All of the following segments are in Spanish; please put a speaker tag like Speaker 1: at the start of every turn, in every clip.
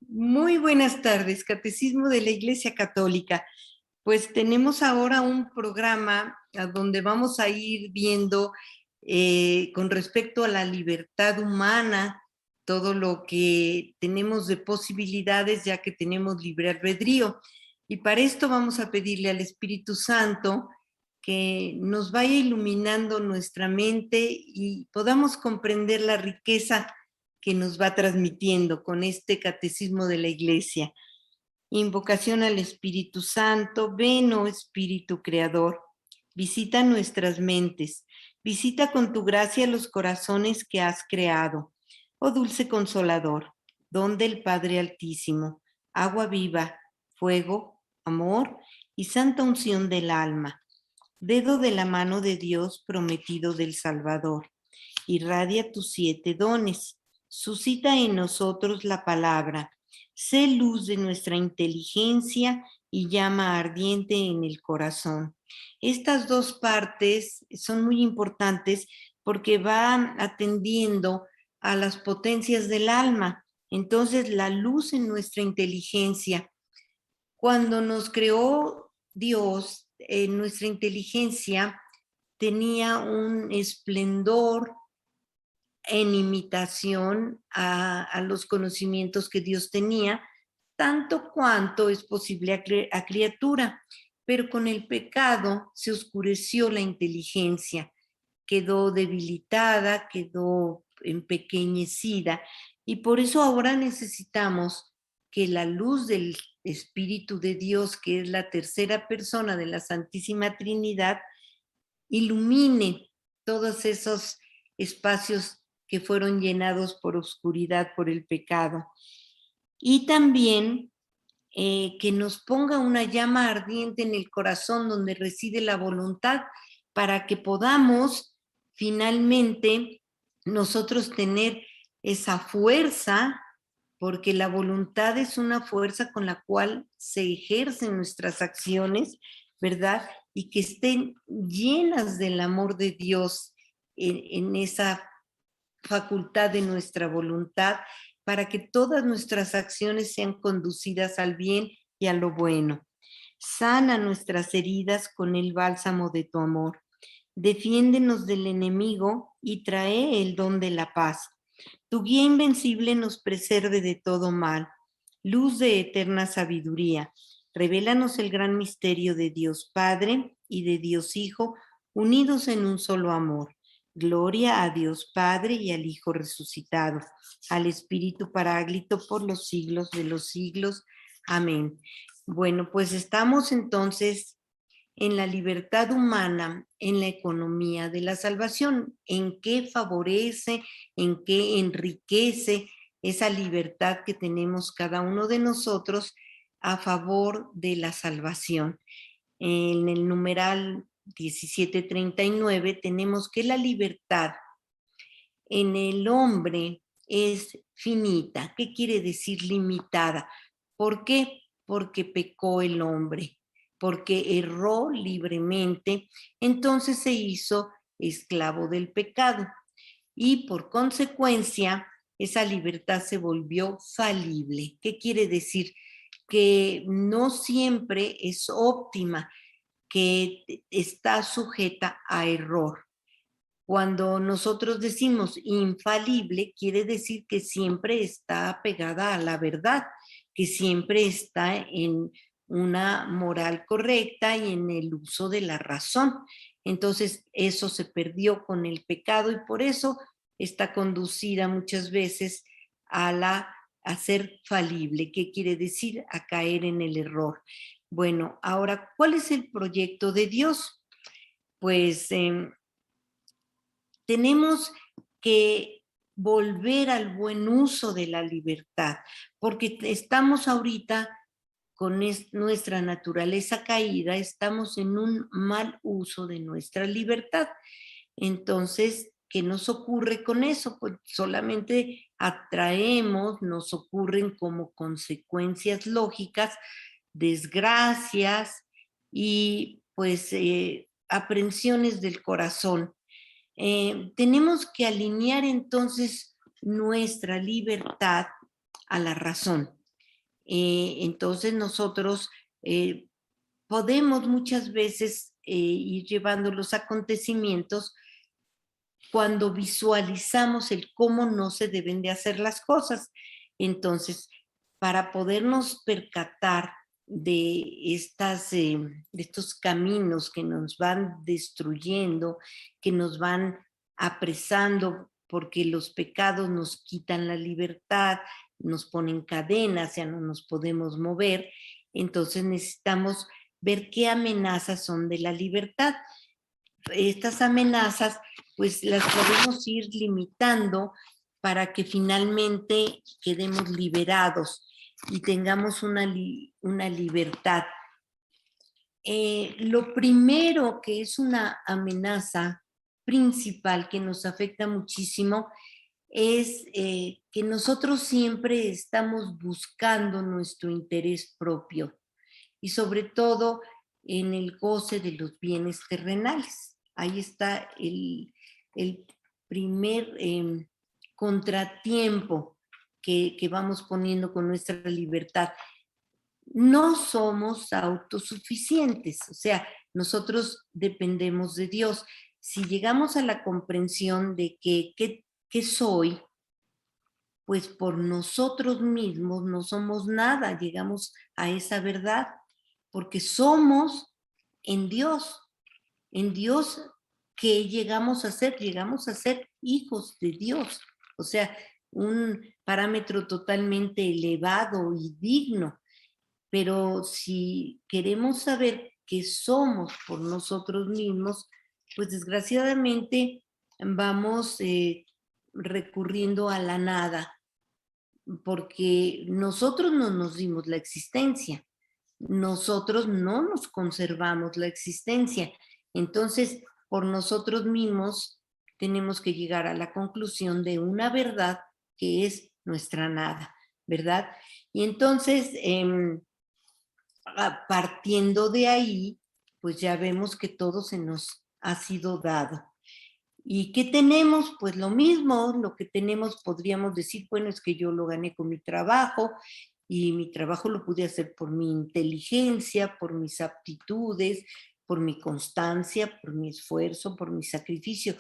Speaker 1: Muy buenas tardes, Catecismo de la Iglesia Católica. Pues tenemos ahora un programa a donde vamos a ir viendo con respecto a la libertad humana, todo lo que tenemos de posibilidades ya que tenemos libre albedrío. Y para esto vamos a pedirle al Espíritu Santo que nos vaya iluminando nuestra mente y podamos comprender la riqueza que nos va transmitiendo con este catecismo de la Iglesia. Invocación al Espíritu Santo. Ven, oh Espíritu Creador, visita nuestras mentes, visita con tu gracia los corazones que has creado. Oh dulce Consolador, don del Padre Altísimo, agua viva, fuego, amor y santa unción del alma, dedo de la mano de Dios prometido del Salvador. Irradia tus 7 dones, suscita en nosotros la palabra, sé luz de nuestra inteligencia y llama ardiente en el corazón. Estas dos partes son muy importantes porque van atendiendo a las potencias del alma. Entonces, la luz en nuestra inteligencia. Cuando nos creó Dios, nuestra inteligencia tenía un esplendor en imitación a los conocimientos que Dios tenía, tanto cuanto es posible a criatura. Pero con el pecado se oscureció la inteligencia, quedó debilitada, quedó empequeñecida, y por eso ahora necesitamos que la luz del Espíritu de Dios, que es la tercera persona de la Santísima Trinidad, ilumine todos esos espacios que fueron llenados por oscuridad, por el pecado. Y también que nos ponga una llama ardiente en el corazón donde reside la voluntad para que podamos finalmente nosotros tener esa fuerza, porque la voluntad es una fuerza con la cual se ejercen nuestras acciones, ¿verdad? Y que estén llenas del amor de Dios en esa facultad de nuestra voluntad para que todas nuestras acciones sean conducidas al bien y a lo bueno. Sana nuestras heridas con el bálsamo de tu amor. Defiéndenos del enemigo y trae el don de la paz. Tu guía invencible nos preserve de todo mal. Luz de eterna sabiduría, revélanos el gran misterio de Dios Padre y de Dios Hijo, unidos en un solo amor. Gloria a Dios Padre y al Hijo resucitado, al Espíritu Paráclito por los siglos de los siglos. Amén. Bueno, pues estamos entonces en la libertad humana, en la economía de la salvación, en qué favorece, en qué enriquece esa libertad que tenemos cada uno de nosotros a favor de la salvación. En el numeral 1739 tenemos que la libertad en el hombre es finita. ¿Qué quiere decir limitada? ¿Por qué? Porque pecó el hombre, porque erró libremente, entonces se hizo esclavo del pecado y por consecuencia esa libertad se volvió falible. ¿Qué quiere decir? Que no siempre es óptima, que está sujeta a error. Cuando nosotros decimos infalible, quiere decir que siempre está pegada a la verdad, que siempre está en una moral correcta y en el uso de la razón. Entonces, eso se perdió con el pecado y por eso está conducida muchas veces a ser falible. ¿Qué quiere decir? A caer en el error. Bueno, ahora, ¿cuál es el proyecto de Dios? Pues tenemos que volver al buen uso de la libertad, porque estamos ahorita con nuestra naturaleza caída, estamos en un mal uso de nuestra libertad. Entonces, ¿qué nos ocurre con eso? Pues solamente atraemos, nos ocurren como consecuencias lógicas, desgracias y pues aprensiones del corazón. Tenemos que alinear entonces nuestra libertad a la razón. Entonces nosotros podemos muchas veces ir llevando los acontecimientos cuando visualizamos el cómo no se deben de hacer las cosas. Entonces, para podernos percatar de estos caminos que nos van destruyendo, que nos van apresando, porque los pecados nos quitan la libertad, nos ponen cadenas, ya no nos podemos mover, entonces necesitamos ver qué amenazas son de la libertad. Estas amenazas, pues las podemos ir limitando para que finalmente quedemos liberados y tengamos una libertad. Lo primero que es una amenaza principal que nos afecta muchísimo es que nosotros siempre estamos buscando nuestro interés propio y sobre todo en el goce de los bienes terrenales. Ahí está el primer contratiempo que vamos poniendo con nuestra libertad. No somos autosuficientes, o sea, nosotros dependemos de Dios. Si llegamos a la comprensión de que soy, pues por nosotros mismos no somos nada, llegamos a esa verdad, porque somos en Dios que llegamos a ser hijos de Dios, o sea, un parámetro totalmente elevado y digno. Pero si queremos saber que somos por nosotros mismos, pues desgraciadamente vamos recurriendo a la nada, porque nosotros no nos dimos la existencia, nosotros no nos conservamos la existencia. Entonces, por nosotros mismos tenemos que llegar a la conclusión de una verdad que es nuestra nada, ¿verdad? Y entonces, partiendo de ahí, pues ya vemos que todo se nos ha sido dado. ¿Y qué tenemos? Pues lo mismo, lo que tenemos podríamos decir, bueno, es que yo lo gané con mi trabajo y mi trabajo lo pude hacer por mi inteligencia, por mis aptitudes, por mi constancia, por mi esfuerzo, por mi sacrificio.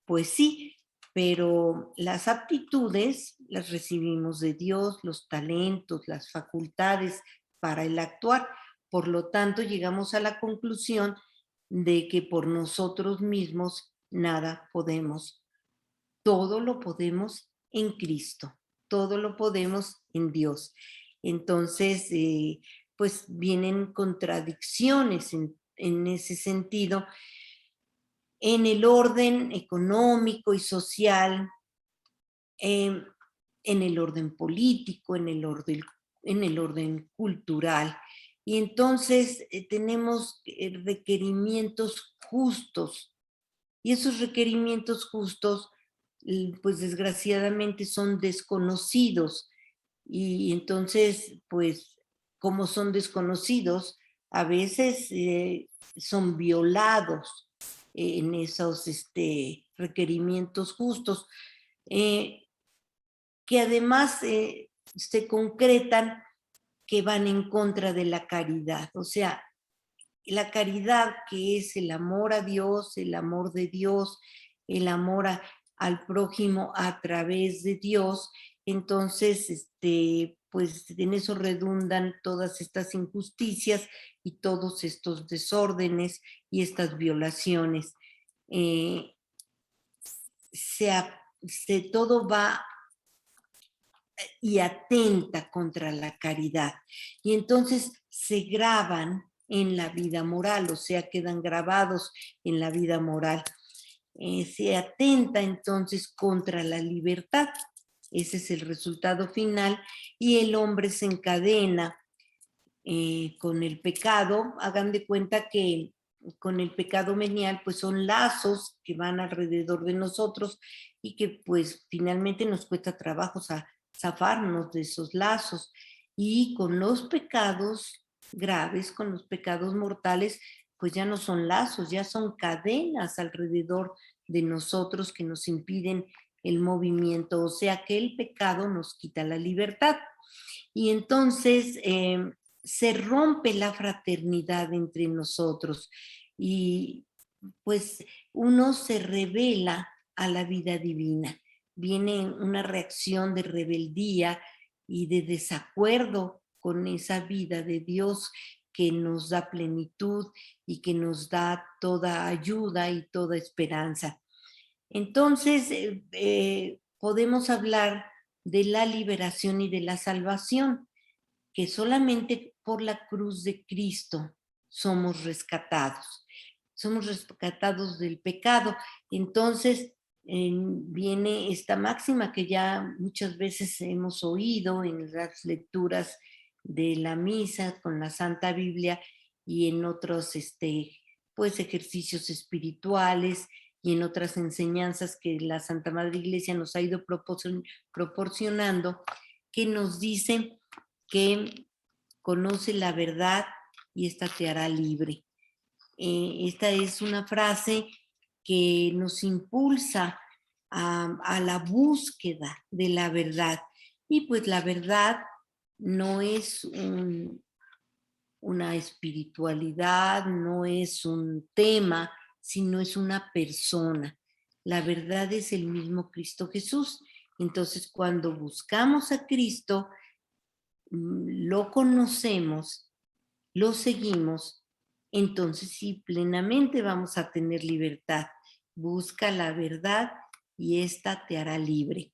Speaker 1: Pues sí, pero las aptitudes las recibimos de Dios, los talentos, las facultades para el actuar. Por lo tanto, llegamos a la conclusión de que por nosotros mismos nada podemos. Todo lo podemos en Cristo, todo lo podemos en Dios. Entonces, pues vienen contradicciones en ese sentido, en el orden económico y social, en el orden político, en el orden cultural. Y entonces tenemos requerimientos justos. Y esos requerimientos justos, pues desgraciadamente son desconocidos. Y entonces, pues, como son desconocidos, a veces son violados en esos requerimientos justos, eh, que además se concretan que van en contra de la caridad. O sea, la caridad, que es el amor a Dios, el amor de Dios, el amor al prójimo a través de Dios. Entonces, pues en eso redundan todas estas injusticias y todos estos desórdenes y estas violaciones. Eh, todo va y atenta contra la caridad. Y entonces se graban en la vida moral, o sea, quedan grabados en la vida moral. Se atenta entonces contra la libertad. Ese es el resultado final y el hombre se encadena con el pecado. Hagan de cuenta que con el pecado venial pues son lazos que van alrededor de nosotros y que pues finalmente nos cuesta trabajo zafarnos de esos lazos. Y con los pecados graves, con los pecados mortales, pues ya no son lazos, ya son cadenas alrededor de nosotros que nos impiden el movimiento, o sea que el pecado nos quita la libertad. Y entonces se rompe la fraternidad entre nosotros y pues uno se revela a la vida divina. Viene una reacción de rebeldía y de desacuerdo con esa vida de Dios que nos da plenitud y que nos da toda ayuda y toda esperanza. Entonces, podemos hablar de la liberación y de la salvación, que solamente por la cruz de Cristo somos rescatados. Somos rescatados del pecado. Entonces, viene esta máxima que ya muchas veces hemos oído en las lecturas de la misa con la Santa Biblia y en otros pues, ejercicios espirituales y en otras enseñanzas que la Santa Madre Iglesia nos ha ido proporcionando, que nos dicen que conoce la verdad y esta te hará libre. Esta es una frase que nos impulsa a la búsqueda de la verdad. Y pues la verdad no es una espiritualidad, no es un tema, sino es una persona. La verdad es el mismo Cristo Jesús. Entonces, cuando buscamos a Cristo, lo conocemos, lo seguimos, entonces sí, plenamente vamos a tener libertad. Busca la verdad y ésta te hará libre.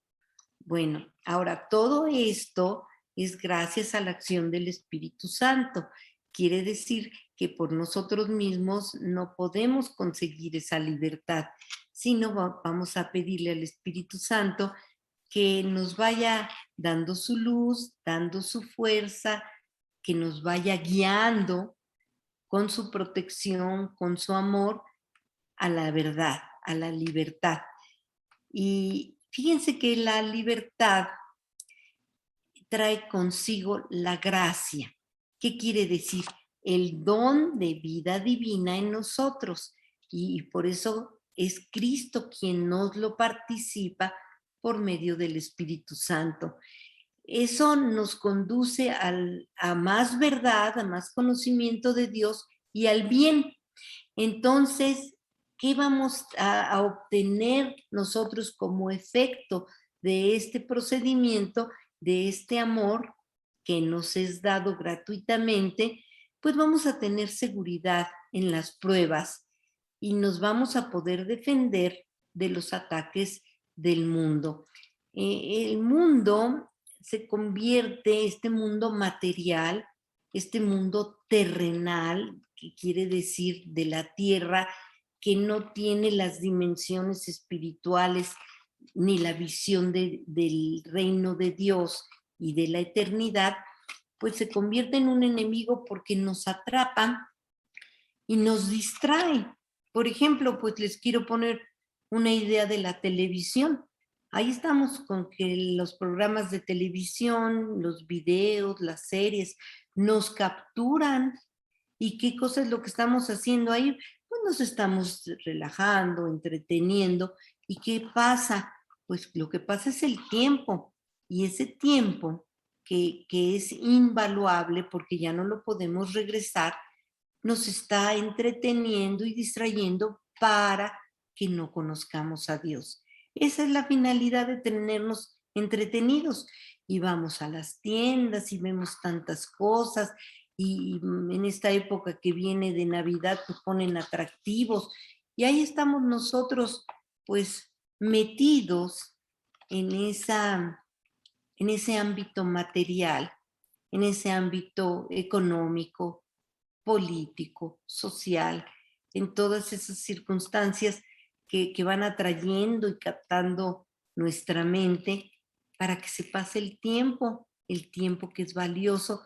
Speaker 1: Bueno, ahora todo esto es gracias a la acción del Espíritu Santo. Quiere decir que por nosotros mismos no podemos conseguir esa libertad, sino vamos a pedirle al Espíritu Santo que nos vaya dando su luz, dando su fuerza, que nos vaya guiando con su protección, con su amor a la verdad, a la libertad. Y fíjense que la libertad trae consigo la gracia. ¿Qué quiere decir? El don de vida divina en nosotros. Y por eso es Cristo quien nos lo participa por medio del Espíritu Santo. Eso nos conduce a más verdad, a más conocimiento de Dios y al bien. Entonces, ¿qué vamos a obtener nosotros como efecto de este procedimiento, de este amor que nos es dado gratuitamente? Pues vamos a tener seguridad en las pruebas y nos vamos a poder defender de los ataques del mundo. El mundo se convierte, este mundo material, este mundo terrenal, que quiere decir de la tierra, que no tiene las dimensiones espirituales ni la visión del reino de Dios y de la eternidad, pues se convierte en un enemigo porque nos atrapa y nos distrae. Por ejemplo, pues les quiero poner una idea de la televisión. Ahí estamos con que los programas de televisión, los videos, las series, nos capturan. ¿Y qué cosa es lo que estamos haciendo ahí? Pues nos estamos relajando, entreteniendo. ¿Y qué pasa? Pues lo que pasa es el tiempo. Y ese tiempo que es invaluable porque ya no lo podemos regresar, nos está entreteniendo y distrayendo para que no conozcamos a Dios. Esa es la finalidad de tenernos entretenidos. Y vamos a las tiendas y vemos tantas cosas y en esta época que viene de Navidad pues ponen atractivos y ahí estamos nosotros pues metidos en en ese ámbito material, en ese ámbito económico, político, social, en todas esas circunstancias que van atrayendo y captando nuestra mente para que se pase el tiempo que es valioso,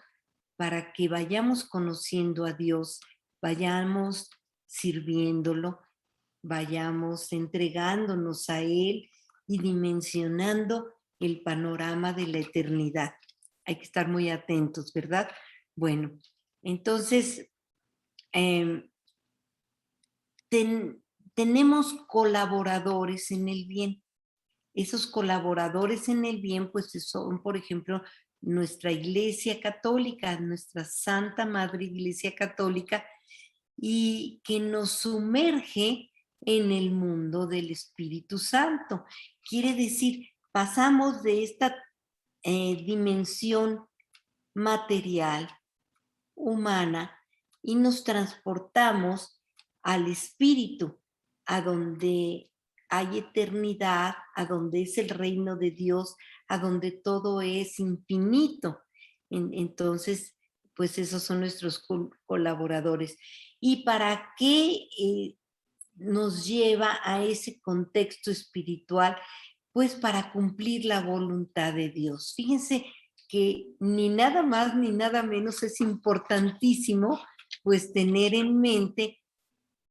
Speaker 1: para que vayamos conociendo a Dios, vayamos sirviéndolo, vayamos entregándonos a Él y dimensionando el panorama de la eternidad. Hay que estar muy atentos, ¿verdad? Bueno, entonces, tenemos colaboradores en el bien. Esos colaboradores en el bien, pues son, por ejemplo, nuestra Iglesia Católica, nuestra Santa Madre Iglesia Católica, y que nos sumerge en el mundo del Espíritu Santo. Quiere decir, pasamos de esta dimensión material, humana, y nos transportamos al Espíritu, a donde hay eternidad, a donde es el reino de Dios, a donde todo es infinito. Entonces, pues esos son nuestros colaboradores. ¿Y para qué nos lleva a ese contexto espiritual? Pues para cumplir la voluntad de Dios. Fíjense que ni nada más ni nada menos es importantísimo pues tener en mente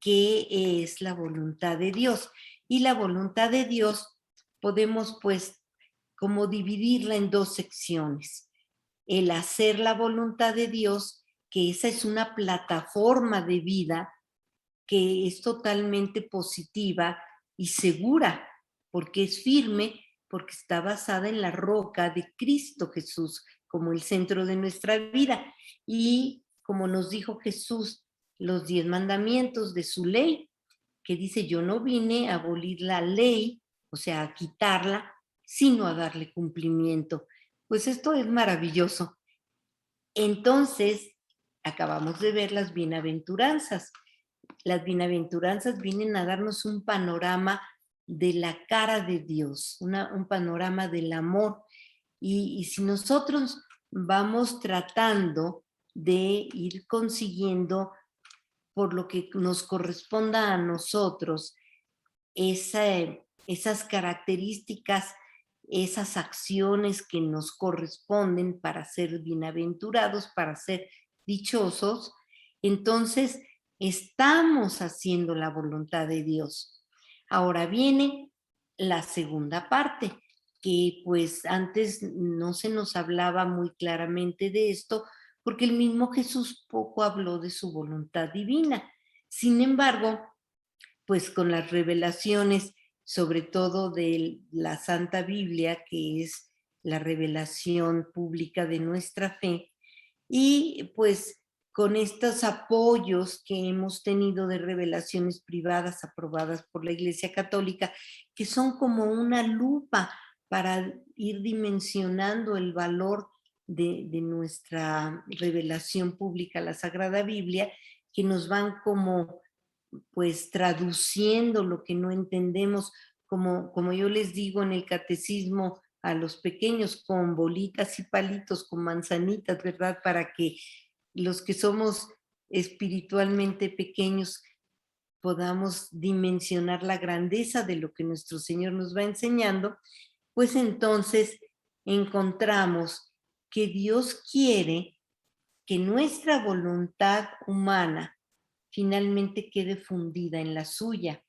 Speaker 1: qué es la voluntad de Dios. Y la voluntad de Dios podemos pues como dividirla en dos secciones. El hacer la voluntad de Dios, que esa es una plataforma de vida que es totalmente positiva y segura, porque es firme, porque está basada en la roca de Cristo Jesús como el centro de nuestra vida. Y como nos dijo Jesús, los 10 mandamientos de su ley, que dice, yo no vine a abolir la ley, o sea, a quitarla, sino a darle cumplimiento. Pues esto es maravilloso. Entonces, acabamos de ver las bienaventuranzas. Las bienaventuranzas vienen a darnos un panorama de la cara de Dios, un panorama del amor. Y si nosotros vamos tratando de ir consiguiendo por lo que nos corresponda a nosotros esas características, esas acciones que nos corresponden para ser bienaventurados, para ser dichosos, entonces estamos haciendo la voluntad de Dios. Ahora viene la segunda parte, que pues antes no se nos hablaba muy claramente de esto, porque el mismo Jesús poco habló de su voluntad divina. Sin embargo, pues con las revelaciones, sobre todo de la Santa Biblia, que es la revelación pública de nuestra fe, y pues con estos apoyos que hemos tenido de revelaciones privadas aprobadas por la Iglesia Católica, que son como una lupa para ir dimensionando el valor de nuestra revelación pública, la Sagrada Biblia, que nos van como pues traduciendo lo que no entendemos, como yo les digo en el catecismo a los pequeños, con bolitas y palitos, con manzanitas, ¿verdad? Para que los que somos espiritualmente pequeños podamos dimensionar la grandeza de lo que nuestro Señor nos va enseñando, pues entonces encontramos que Dios quiere que nuestra voluntad humana finalmente quede fundida en la suya.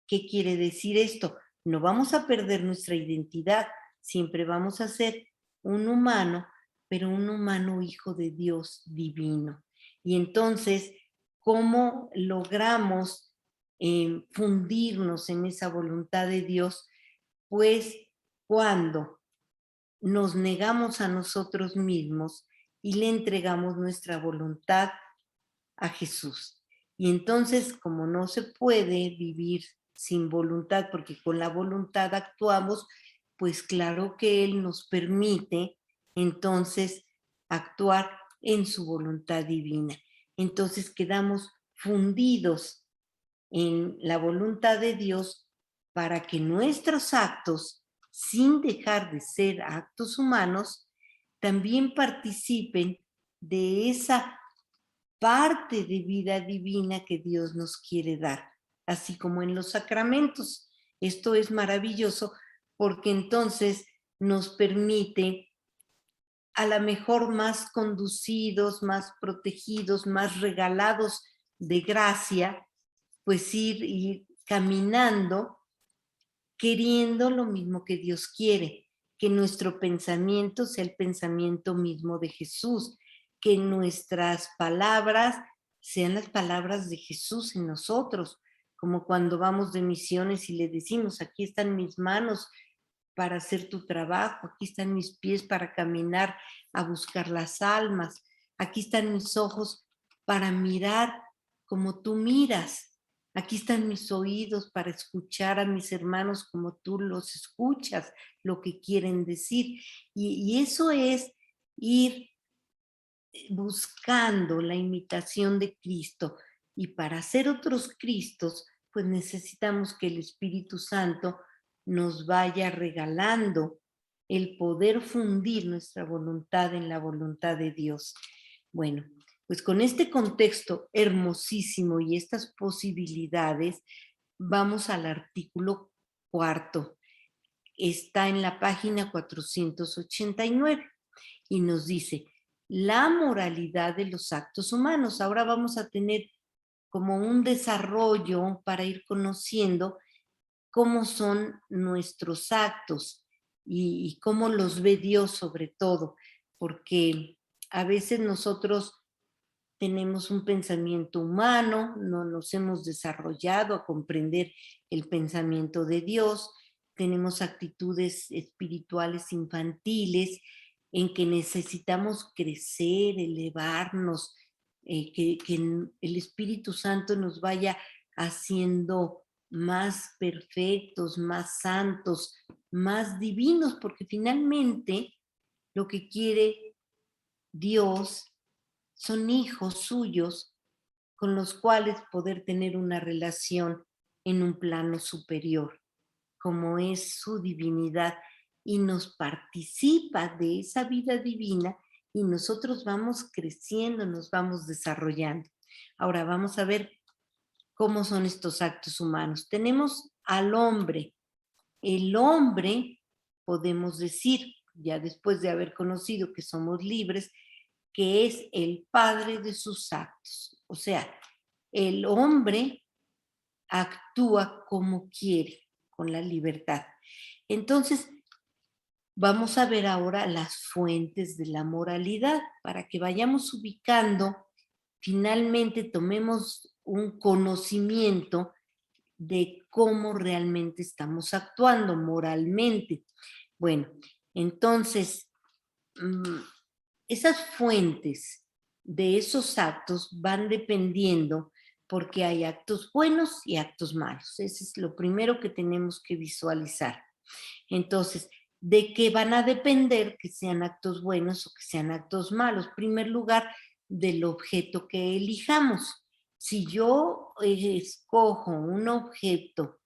Speaker 1: ¿Qué quiere decir esto? No vamos a perder nuestra identidad, siempre vamos a ser un humano, pero un humano hijo de Dios divino. Y entonces, ¿cómo logramos fundirnos en esa voluntad de Dios? Pues cuando nos negamos a nosotros mismos y le entregamos nuestra voluntad a Jesús. Y entonces, como no se puede vivir sin voluntad, porque con la voluntad actuamos, pues claro que Él nos permite entonces actuar en su voluntad divina. Entonces quedamos fundidos en la voluntad de Dios para que nuestros actos, sin dejar de ser actos humanos, también participen de esa parte de vida divina que Dios nos quiere dar, así como en los sacramentos. Esto es maravilloso porque entonces nos permite a la mejor más conducidos, más protegidos, más regalados de gracia, pues ir caminando queriendo lo mismo que Dios quiere, que nuestro pensamiento sea el pensamiento mismo de Jesús, que nuestras palabras sean las palabras de Jesús en nosotros, como cuando vamos de misiones y le decimos, aquí están mis manos, para hacer tu trabajo, aquí están mis pies para caminar a buscar las almas, aquí están mis ojos para mirar como tú miras, aquí están mis oídos para escuchar a mis hermanos como tú los escuchas, lo que quieren decir. Y eso es ir buscando la imitación de Cristo. Y para ser otros Cristos, pues necesitamos que el Espíritu Santo nos vaya regalando el poder fundir nuestra voluntad en la voluntad de Dios. Bueno, pues con este contexto hermosísimo y estas posibilidades, vamos al artículo cuarto. Está en la página 489 y nos dice, la moralidad de los actos humanos. Ahora vamos a tener como un desarrollo para ir conociendo cómo son nuestros actos y cómo los ve Dios sobre todo, porque a veces nosotros tenemos un pensamiento humano, no nos hemos desarrollado a comprender el pensamiento de Dios, tenemos actitudes espirituales infantiles en que necesitamos crecer, elevarnos, que el Espíritu Santo nos vaya haciendo más perfectos, más santos, más divinos, porque finalmente lo que quiere Dios son hijos suyos con los cuales poder tener una relación en un plano superior, como es su divinidad, y nos participa de esa vida divina y nosotros vamos creciendo, nos vamos desarrollando. Ahora vamos a ver cómo son estos actos humanos. Tenemos al hombre. El hombre, podemos decir, ya después de haber conocido que somos libres, que es el padre de sus actos. O sea, el hombre actúa como quiere, con la libertad. Entonces, vamos a ver ahora las fuentes de la moralidad para que vayamos ubicando, finalmente tomemos un conocimiento de cómo realmente estamos actuando moralmente. Bueno, entonces, esas fuentes de esos actos van dependiendo porque hay actos buenos y actos malos. Eso es lo primero que tenemos que visualizar. Entonces, ¿de qué van a depender que sean actos buenos o que sean actos malos? En primer lugar, del objeto que elijamos. Si yo escojo un objeto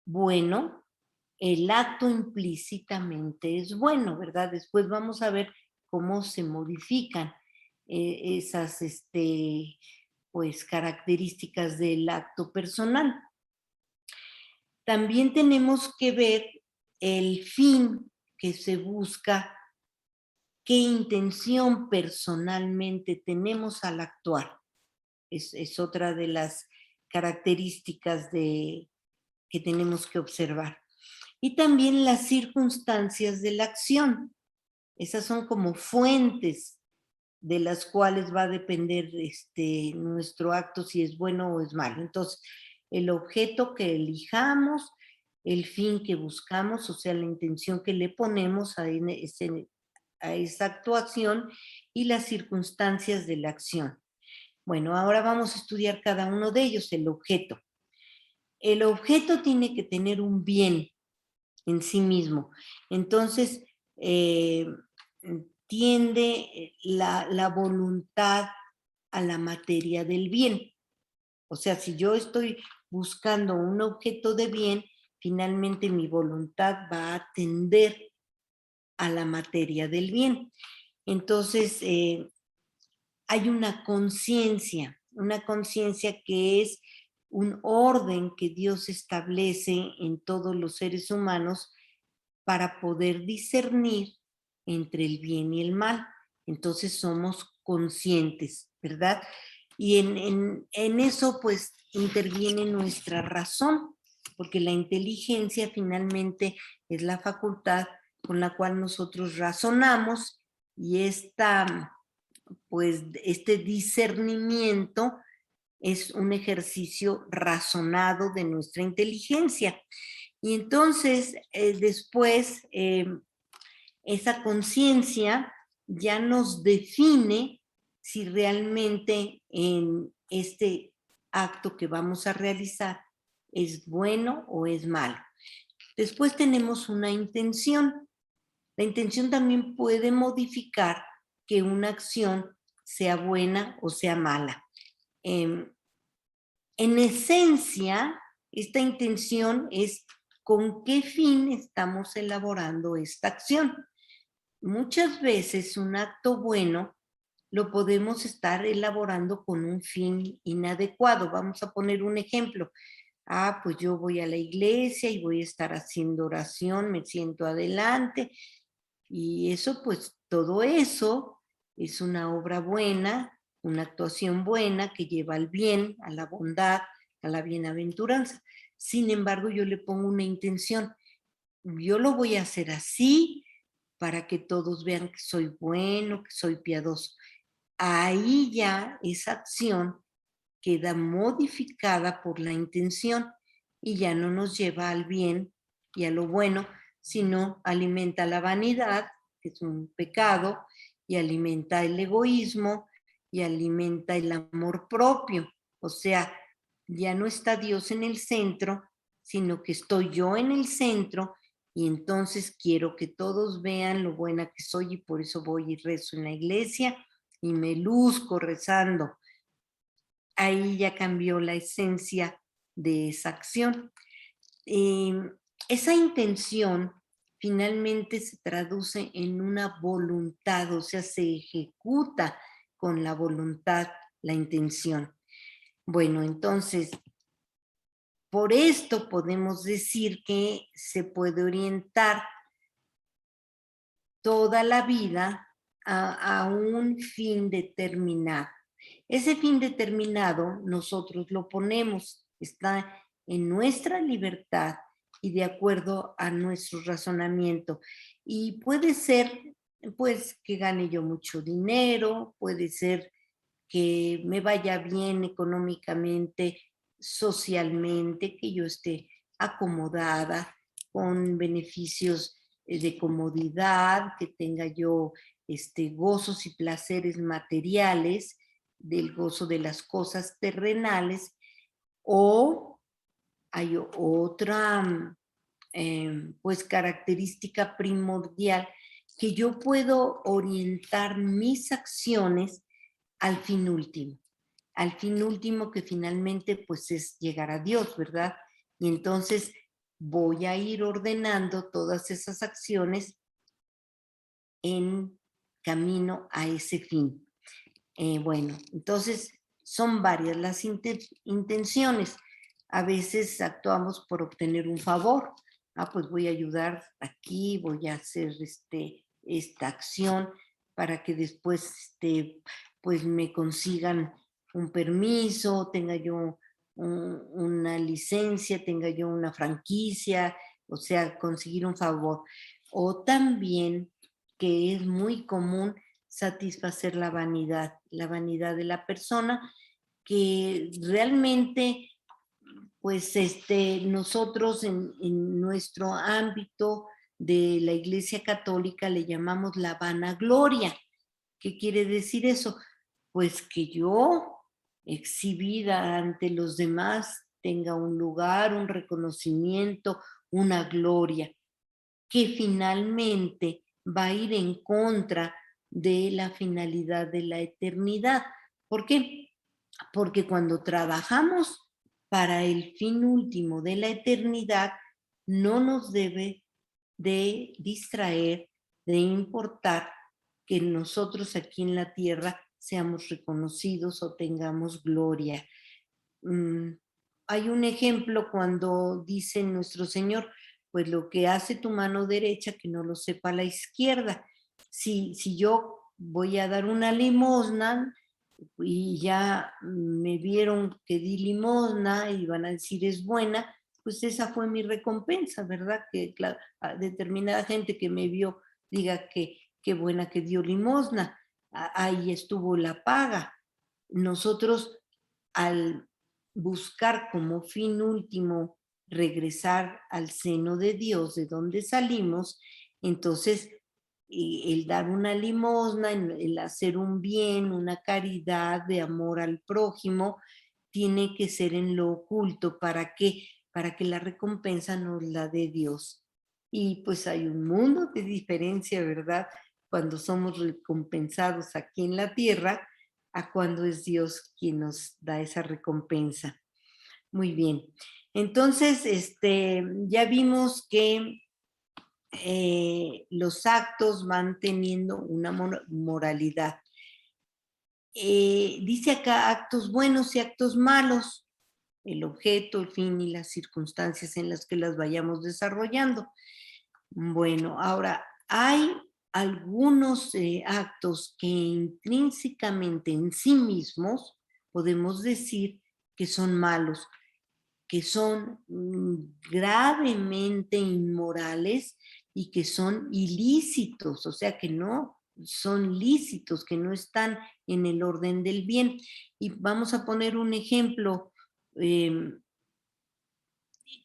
Speaker 1: bueno, el acto implícitamente es bueno, ¿verdad? Después vamos a ver cómo se modifican esas pues, características del acto personal. También tenemos que ver el fin que se busca, qué intención personalmente tenemos al actuar. Es otra de las características que tenemos que observar. Y también las circunstancias de la acción. Esas son como fuentes de las cuales va a depender nuestro acto, si es bueno o es malo. Entonces, el objeto que elijamos, el fin que buscamos, o sea, la intención que le ponemos a esa actuación y las circunstancias de la acción. Bueno, ahora vamos a estudiar cada uno de ellos, el objeto. El objeto tiene que tener un bien en sí mismo. Entonces, tiende la voluntad a la materia del bien. O sea, si yo estoy buscando un objeto de bien, finalmente mi voluntad va a tender a la materia del bien. Entonces, hay una conciencia que es un orden que Dios establece en todos los seres humanos para poder discernir entre el bien y el mal. Entonces somos conscientes, ¿verdad? Y en eso pues interviene nuestra razón, porque la inteligencia finalmente es la facultad con la cual nosotros razonamos y pues este discernimiento es un ejercicio razonado de nuestra inteligencia. Y entonces, después, esa conciencia ya nos define si realmente en este acto que vamos a realizar es bueno o es malo. Después tenemos una intención. La intención también puede modificar que una acción sea buena o sea mala. En esencia, esta intención es con qué fin estamos elaborando esta acción. Muchas veces un acto bueno lo podemos estar elaborando con un fin inadecuado. Vamos a poner un ejemplo. Pues yo voy a la iglesia y voy a estar haciendo oración, me siento adelante y eso, pues todo eso es una obra buena, una actuación buena que lleva al bien, a la bondad, a la bienaventuranza. Sin embargo, yo le pongo una intención. Yo lo voy a hacer así para que todos vean que soy bueno, que soy piadoso. Ahí ya esa acción queda modificada por la intención y ya no nos lleva al bien y a lo bueno, sino alimenta la vanidad, que es un pecado, y alimenta el egoísmo y alimenta el amor propio. O sea, ya no está Dios en el centro, sino que estoy yo en el centro y entonces quiero que todos vean lo buena que soy y por eso voy y rezo en la iglesia y me luzco rezando. Ahí ya cambió la esencia de esa acción. Esa intención finalmente se traduce en una voluntad, o sea, se ejecuta con la voluntad la intención. Bueno, entonces, por esto podemos decir que se puede orientar toda la vida a un fin determinado. Ese fin determinado nosotros lo ponemos, está en nuestra libertad y de acuerdo a nuestro razonamiento. Y puede ser, pues, que gane yo mucho dinero, puede ser que me vaya bien económicamente, socialmente, que yo esté acomodada con beneficios de comodidad, que tenga yo gozos y placeres materiales, del gozo de las cosas terrenales, o hay otra pues característica primordial que yo puedo orientar mis acciones al fin último que finalmente pues es llegar a Dios, ¿verdad? Y entonces voy a ir ordenando todas esas acciones en camino a ese fin. Bueno, entonces son varias las intenciones. A veces actuamos por obtener un favor. Pues voy a ayudar aquí, voy a hacer esta acción para que después pues me consigan un permiso, tenga yo una licencia, tenga yo una franquicia, o sea, conseguir un favor. O también, que es muy común, satisfacer la vanidad de la persona, que realmente, pues nosotros en nuestro ámbito de la Iglesia Católica le llamamos la vanagloria. ¿Qué quiere decir eso? Pues que yo, exhibida ante los demás, tenga un lugar, un reconocimiento, una gloria, que finalmente va a ir en contra de la finalidad de la eternidad. ¿Por qué? Porque cuando trabajamos para el fin último de la eternidad, no nos debe de distraer, de importar que nosotros aquí en la tierra seamos reconocidos o tengamos gloria. Hay un ejemplo cuando dice nuestro Señor, pues lo que hace tu mano derecha, que no lo sepa la izquierda. Si yo voy a dar una limosna y ya me vieron que di limosna y van a decir es buena, pues esa fue mi recompensa, ¿verdad? Que a determinada gente que me vio diga que qué buena que dio limosna, ahí estuvo la paga. Nosotros al buscar como fin último regresar al seno de Dios, de donde salimos, entonces el dar una limosna, el hacer un bien, una caridad de amor al prójimo, tiene que ser en lo oculto. ¿Para qué? Para que la recompensa nos la dé Dios. Y pues hay un mundo de diferencia, ¿verdad? Cuando somos recompensados aquí en la tierra, a cuando es Dios quien nos da esa recompensa. Muy bien. Entonces, ya vimos que los actos van teniendo una moralidad. Dice acá actos buenos y actos malos, el objeto, el fin y las circunstancias en las que las vayamos desarrollando. Bueno, ahora hay algunos actos que intrínsecamente en sí mismos podemos decir que son malos, que son gravemente inmorales y que son ilícitos, o sea, que no son lícitos, que no están en el orden del bien. Y vamos a poner un ejemplo,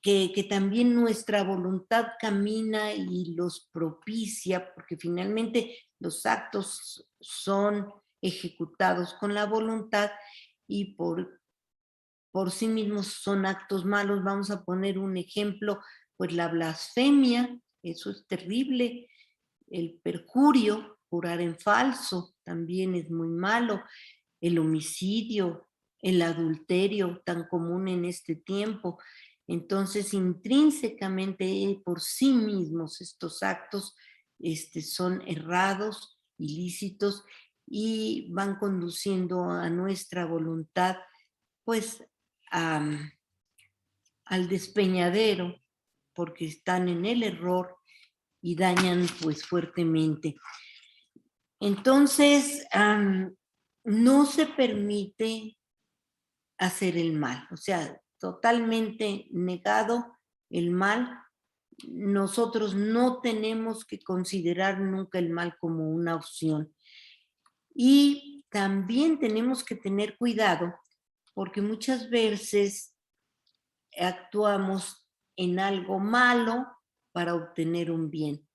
Speaker 1: que también nuestra voluntad camina y los propicia, porque finalmente los actos son ejecutados con la voluntad y por sí mismos son actos malos. Vamos a poner un ejemplo, pues la blasfemia, eso es terrible, el perjurio, jurar en falso, también es muy malo, el homicidio, el adulterio, tan común en este tiempo. Entonces, intrínsecamente por sí mismos estos actos son errados, ilícitos y van conduciendo a nuestra voluntad, pues, al despeñadero, porque están en el error y dañan pues fuertemente. Entonces, no se permite hacer el mal, o sea, totalmente negado el mal. Nosotros no tenemos que considerar nunca el mal como una opción. Y también tenemos que tener cuidado porque muchas veces actuamos en algo malo para obtener un bien.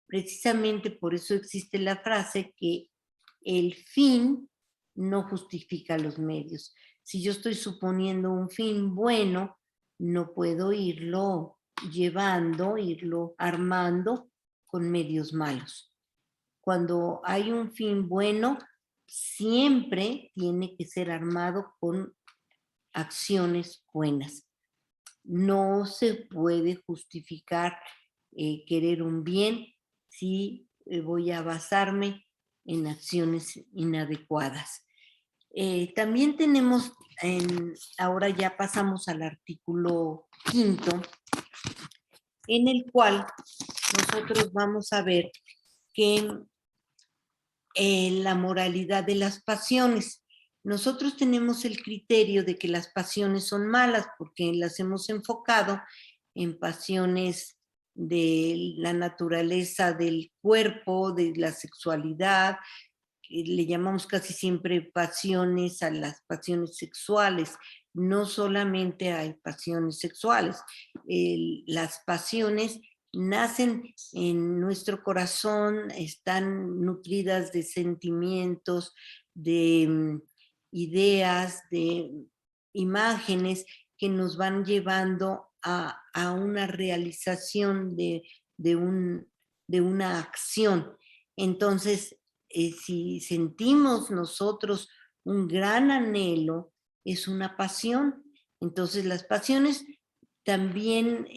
Speaker 1: Precisamente por eso existe la frase que el fin no justifica los medios. Si yo estoy suponiendo un fin bueno, no puedo irlo llevando, irlo armando con medios malos. Cuando hay un fin bueno, siempre tiene que ser armado con acciones buenas. No se puede justificar querer un bien si voy a basarme en acciones inadecuadas. También tenemos, ahora ya pasamos al artículo 5, en el cual nosotros vamos a ver que la moralidad de las pasiones. Nosotros tenemos el criterio de que las pasiones son malas porque las hemos enfocado en pasiones de la naturaleza del cuerpo, de la sexualidad, que le llamamos casi siempre pasiones a las pasiones sexuales. No solamente hay pasiones sexuales, las pasiones nacen en nuestro corazón, están nutridas de sentimientos, de ideas, de imágenes que nos van llevando a una realización de una acción. Entonces, si sentimos nosotros un gran anhelo, es una pasión. Entonces, las pasiones también,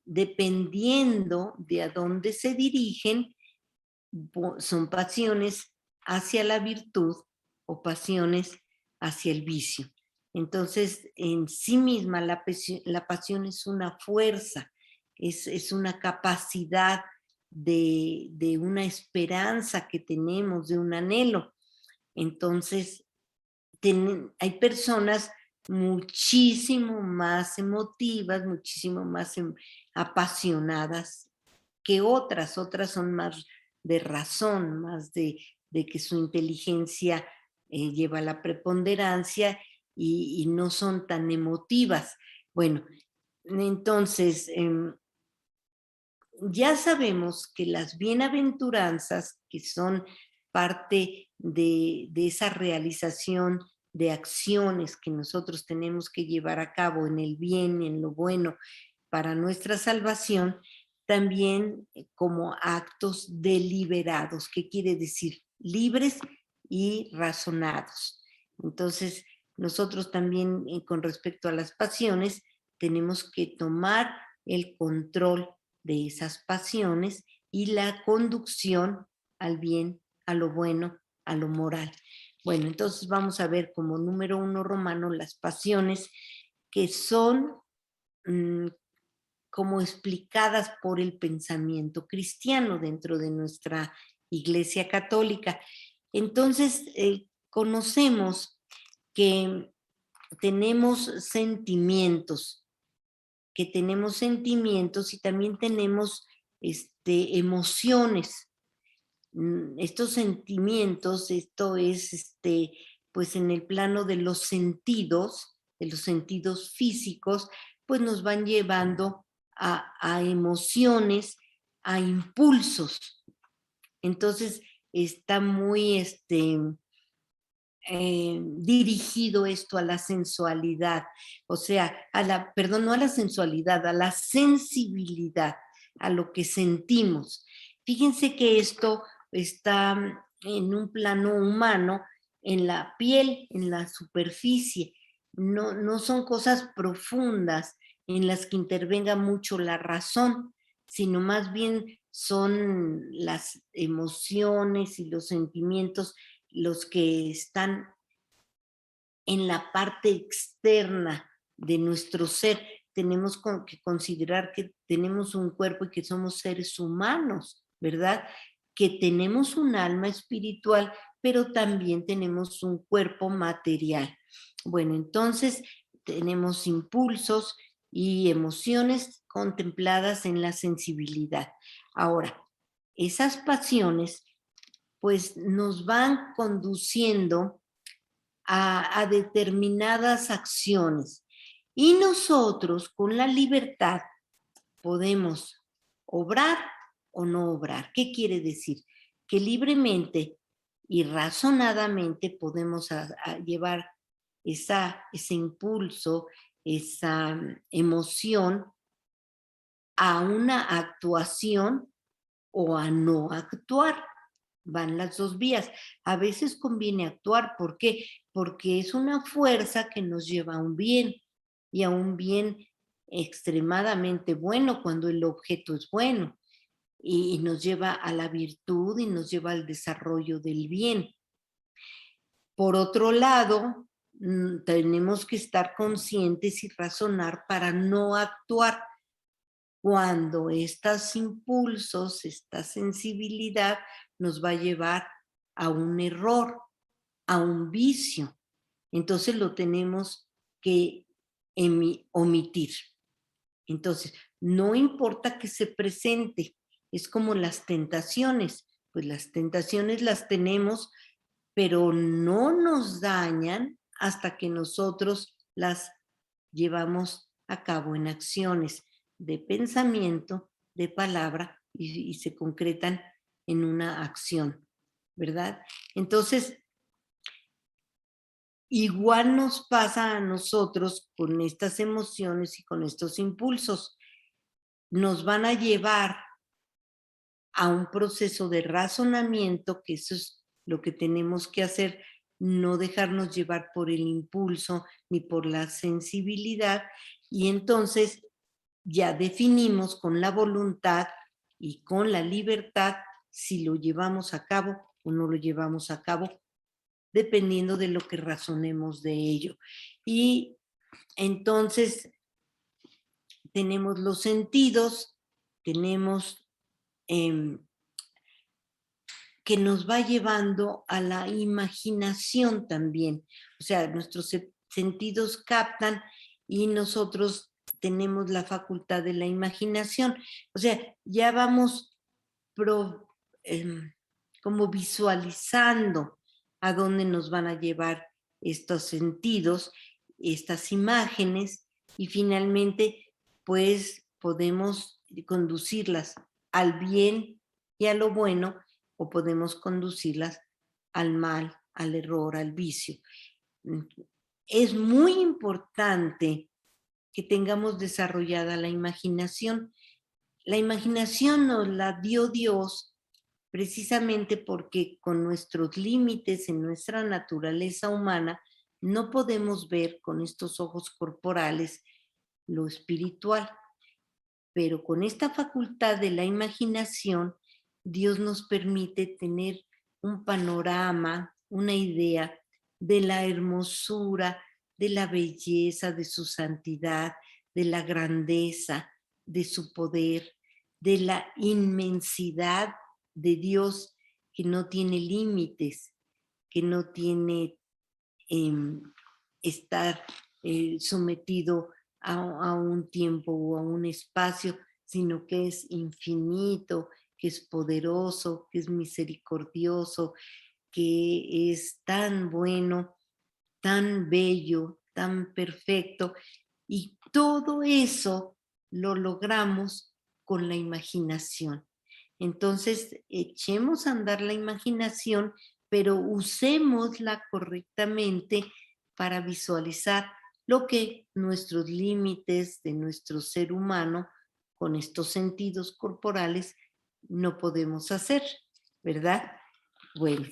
Speaker 1: dependiendo de a dónde se dirigen, son pasiones hacia la virtud o pasiones hacia el vicio. Entonces, en sí misma la pasión es una fuerza, es una capacidad de una esperanza que tenemos, de un anhelo. Entonces, hay personas muchísimo más emotivas, muchísimo más apasionadas que otras. Otras son más de razón, más de que su inteligencia lleva la preponderancia y no son tan emotivas. Bueno, Entonces, ya sabemos que las bienaventuranzas, que son parte de esa realización de acciones que nosotros tenemos que llevar a cabo en el bien, en lo bueno, para nuestra salvación, también como actos deliberados, que quiere decir libres y razonados. Entonces, nosotros también con respecto a las pasiones, tenemos que tomar el control de esas pasiones y la conducción al bien, a lo bueno, a lo moral. Bueno, entonces vamos a ver como número 1 romano las pasiones que son como explicadas por el pensamiento cristiano dentro de nuestra Iglesia Católica. Entonces, conocemos que tenemos sentimientos, y también tenemos emociones. Estos sentimientos, esto es pues en el plano de los sentidos físicos, pues nos van llevando a emociones, a impulsos. Entonces está muy dirigido esto a la sensualidad, o sea, perdón, no a la sensualidad, a la sensibilidad, a lo que sentimos. Fíjense que esto está en un plano humano, en la piel, en la superficie. No son cosas profundas en las que intervenga mucho la razón, sino más bien son las emociones y los sentimientos los que están en la parte externa de nuestro ser. Tenemos que considerar que tenemos un cuerpo y que somos seres humanos, ¿verdad? Que tenemos un alma espiritual, pero también tenemos un cuerpo material. Bueno, entonces tenemos impulsos y emociones contempladas en la sensibilidad. Ahora, esas pasiones pues nos van conduciendo a determinadas acciones. Y nosotros con la libertad podemos obrar o no obrar. ¿Qué quiere decir? Que libremente y razonadamente podemos llevar ese impulso, esa emoción a una actuación o a no actuar. Van las dos vías. A veces conviene actuar. ¿Por qué? Porque es una fuerza que nos lleva a un bien, y a un bien extremadamente bueno cuando el objeto es bueno, y nos lleva a la virtud y nos lleva al desarrollo del bien. Por otro lado, tenemos que estar conscientes y razonar para no actuar cuando estos impulsos, esta sensibilidad nos va a llevar a un error, a un vicio. Entonces lo tenemos que omitir. Entonces, no importa que se presente, es como las tentaciones. Pues las tentaciones las tenemos, pero no nos dañan hasta que nosotros las llevamos a cabo en acciones de pensamiento, de palabra, y se concretan en una acción, ¿verdad? Entonces, igual nos pasa a nosotros con estas emociones y con estos impulsos. Nos van a llevar a un proceso de razonamiento, que eso es lo que tenemos que hacer, no dejarnos llevar por el impulso ni por la sensibilidad, y entonces ya definimos con la voluntad y con la libertad si lo llevamos a cabo o no lo llevamos a cabo, dependiendo de lo que razonemos de ello. Y entonces tenemos los sentidos, tenemos que nos va llevando a la imaginación también. O sea, nuestros sentidos captan y nosotros tenemos la facultad de la imaginación. O sea, ya vamos como visualizando a dónde nos van a llevar estos sentidos, estas imágenes, y finalmente pues podemos conducirlas al bien y a lo bueno, o podemos conducirlas al mal, al error, al vicio. Es muy importante que tengamos desarrollada la imaginación. La imaginación nos la dio Dios precisamente porque con nuestros límites en nuestra naturaleza humana no podemos ver con estos ojos corporales lo espiritual. Pero con esta facultad de la imaginación, Dios nos permite tener un panorama, una idea de la hermosura, de la belleza, de su santidad, de la grandeza, de su poder, de la inmensidad de Dios que no tiene límites, que no tiene estar sometido a un tiempo o a un espacio, sino que es infinito, que es poderoso, que es misericordioso, que es tan bueno, tan bello, tan perfecto. Y todo eso lo logramos con la imaginación. Entonces, echemos a andar la imaginación, pero usémosla correctamente para visualizar lo que nuestros límites de nuestro ser humano con estos sentidos corporales no podemos hacer, ¿verdad? Bueno,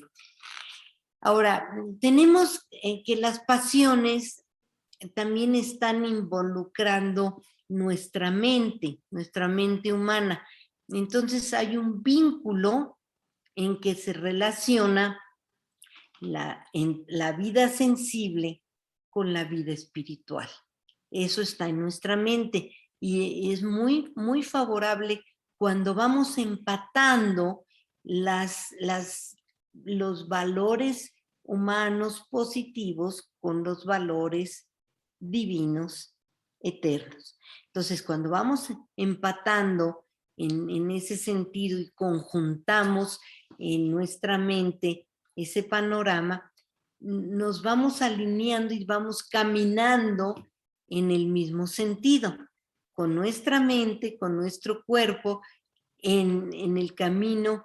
Speaker 1: ahora tenemos que las pasiones también están involucrando nuestra mente humana. Entonces hay un vínculo en que se relaciona la vida sensible con la vida espiritual. Eso está en nuestra mente y es muy, muy favorable cuando vamos empatando los valores humanos positivos con los valores divinos eternos. Entonces, cuando vamos empatando en ese sentido y conjuntamos en nuestra mente ese panorama, nos vamos alineando y vamos caminando en el mismo sentido, con nuestra mente, con nuestro cuerpo, en el camino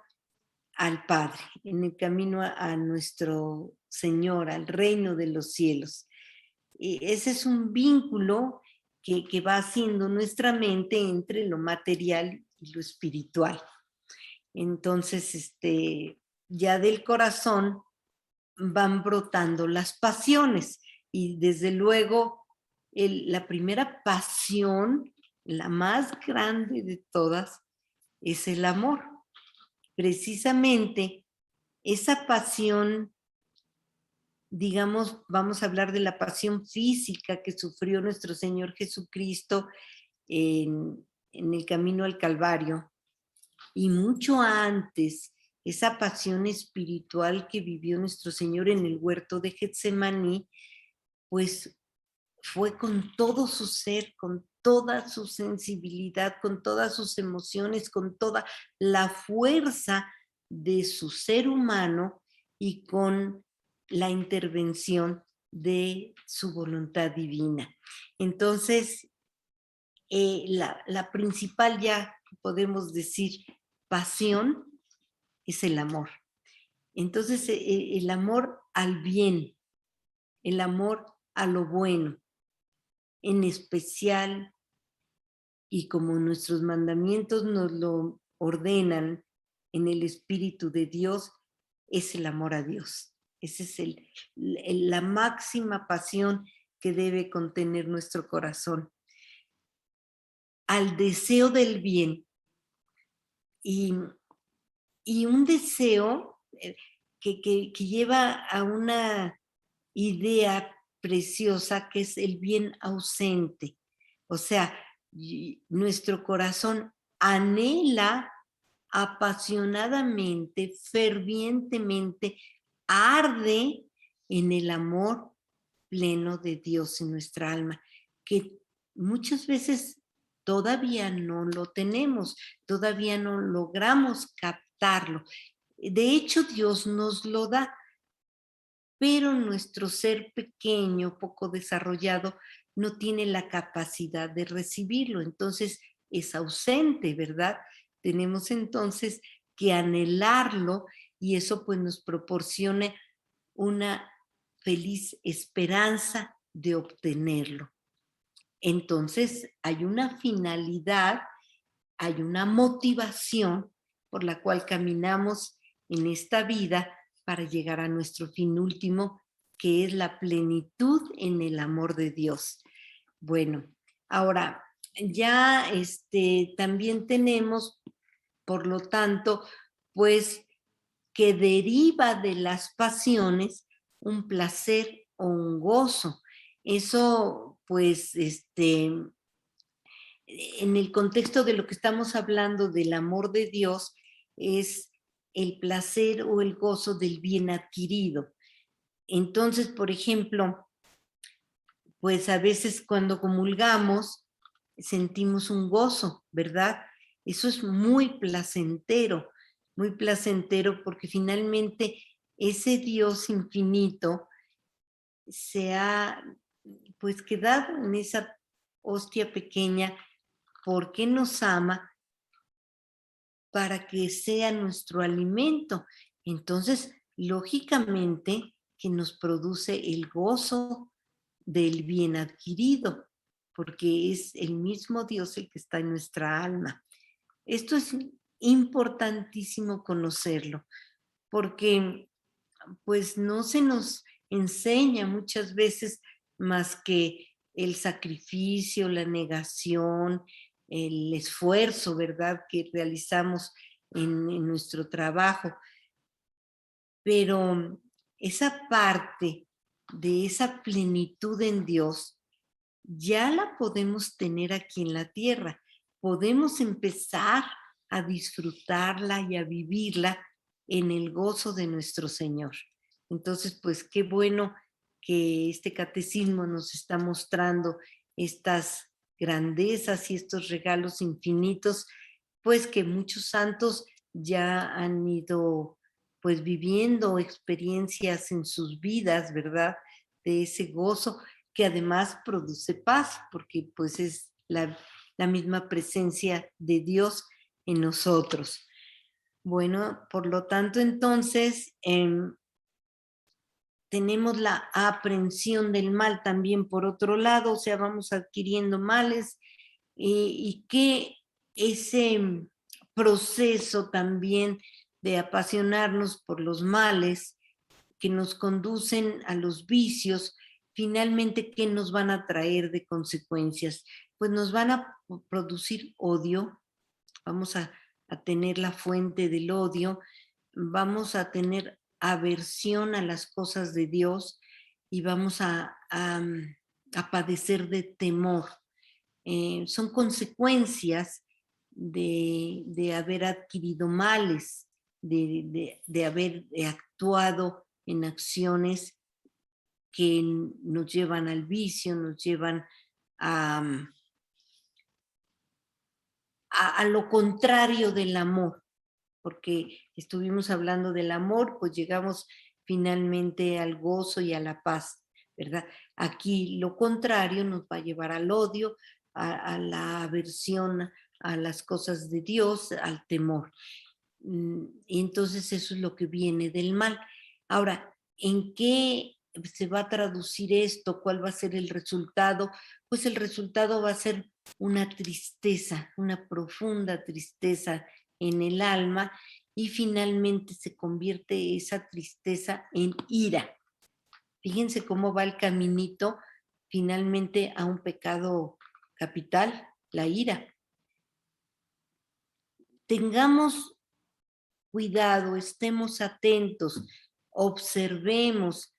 Speaker 1: al Padre, en el camino a nuestro Señor, al reino de los cielos. Y ese es un vínculo que va haciendo nuestra mente entre lo material y lo espiritual. Entonces, ya del corazón van brotando las pasiones y desde luego la primera pasión, la más grande de todas, es el amor. Precisamente esa pasión, digamos, vamos a hablar de la pasión física que sufrió nuestro Señor Jesucristo en el camino al Calvario, y mucho antes, esa pasión espiritual que vivió nuestro Señor en el huerto de Getsemaní, pues fue con todo su ser, con toda su sensibilidad, con todas sus emociones, con toda la fuerza de su ser humano y con la intervención de su voluntad divina. Entonces, la principal, ya podemos decir, pasión es el amor. Entonces, el amor al bien, el amor a lo bueno, en especial, y como nuestros mandamientos nos lo ordenan en el Espíritu de Dios, es el amor a Dios. Esa es la máxima pasión que debe contener nuestro corazón. Al deseo del bien y un deseo que lleva a una idea preciosa que es el bien ausente. O sea, nuestro corazón anhela apasionadamente, fervientemente, arde en el amor pleno de Dios en nuestra alma, que muchas veces todavía no lo tenemos, todavía no logramos captarlo. De hecho, Dios nos lo da, pero nuestro ser pequeño, poco desarrollado, no tiene la capacidad de recibirlo, entonces es ausente, ¿verdad? Tenemos entonces que anhelarlo y eso pues nos proporciona una feliz esperanza de obtenerlo. Entonces hay una finalidad, hay una motivación por la cual caminamos en esta vida para llegar a nuestro fin último, que es la plenitud en el amor de Dios. Bueno, ahora ya también tenemos, por lo tanto, pues que deriva de las pasiones un placer o un gozo. Eso, pues, en el contexto de lo que estamos hablando del amor de Dios, es el placer o el gozo del bien adquirido. Entonces, por ejemplo, pues a veces cuando comulgamos sentimos un gozo, ¿verdad? Eso es muy placentero porque finalmente ese Dios infinito se ha pues quedado en esa hostia pequeña porque nos ama para que sea nuestro alimento. Entonces, lógicamente que nos produce el gozo del bien adquirido, porque es el mismo Dios el que está en nuestra alma. Esto es importantísimo conocerlo, porque pues no se nos enseña muchas veces más que el sacrificio, la negación, el esfuerzo, ¿verdad?, que realizamos en nuestro trabajo. Pero esa parte de esa plenitud en Dios ya la podemos tener aquí en la tierra. Podemos empezar a disfrutarla y a vivirla en el gozo de nuestro Señor. Entonces, pues qué bueno que este catecismo nos está mostrando estas grandezas y estos regalos infinitos, pues que muchos santos ya han ido pues viviendo experiencias en sus vidas, ¿verdad? De ese gozo que además produce paz, porque pues es la misma presencia de Dios en nosotros. Bueno, por lo tanto, entonces, tenemos la aprehensión del mal también por otro lado, o sea, vamos adquiriendo males y que ese proceso también de apasionarnos por los males que nos conducen a los vicios, finalmente, ¿qué nos van a traer de consecuencias? Pues nos van a producir odio, vamos a tener la fuente del odio, vamos a tener aversión a las cosas de Dios y vamos a padecer de temor. Son consecuencias de haber adquirido males, de haber actuado en acciones que nos llevan al vicio, nos llevan a, a lo contrario del amor, porque estuvimos hablando del amor, pues llegamos finalmente al gozo y a la paz, ¿verdad? Aquí lo contrario nos va a llevar al odio, a la aversión a las cosas de Dios, al temor. Y entonces eso es lo que viene del mal. Ahora, ¿en qué se va a traducir esto? ¿Cuál va a ser el resultado? Pues el resultado va a ser una tristeza, una profunda tristeza en el alma y finalmente se convierte esa tristeza en ira. Fíjense cómo va el caminito finalmente a un pecado capital, la ira. Tengamos cuidado, estemos atentos, observemos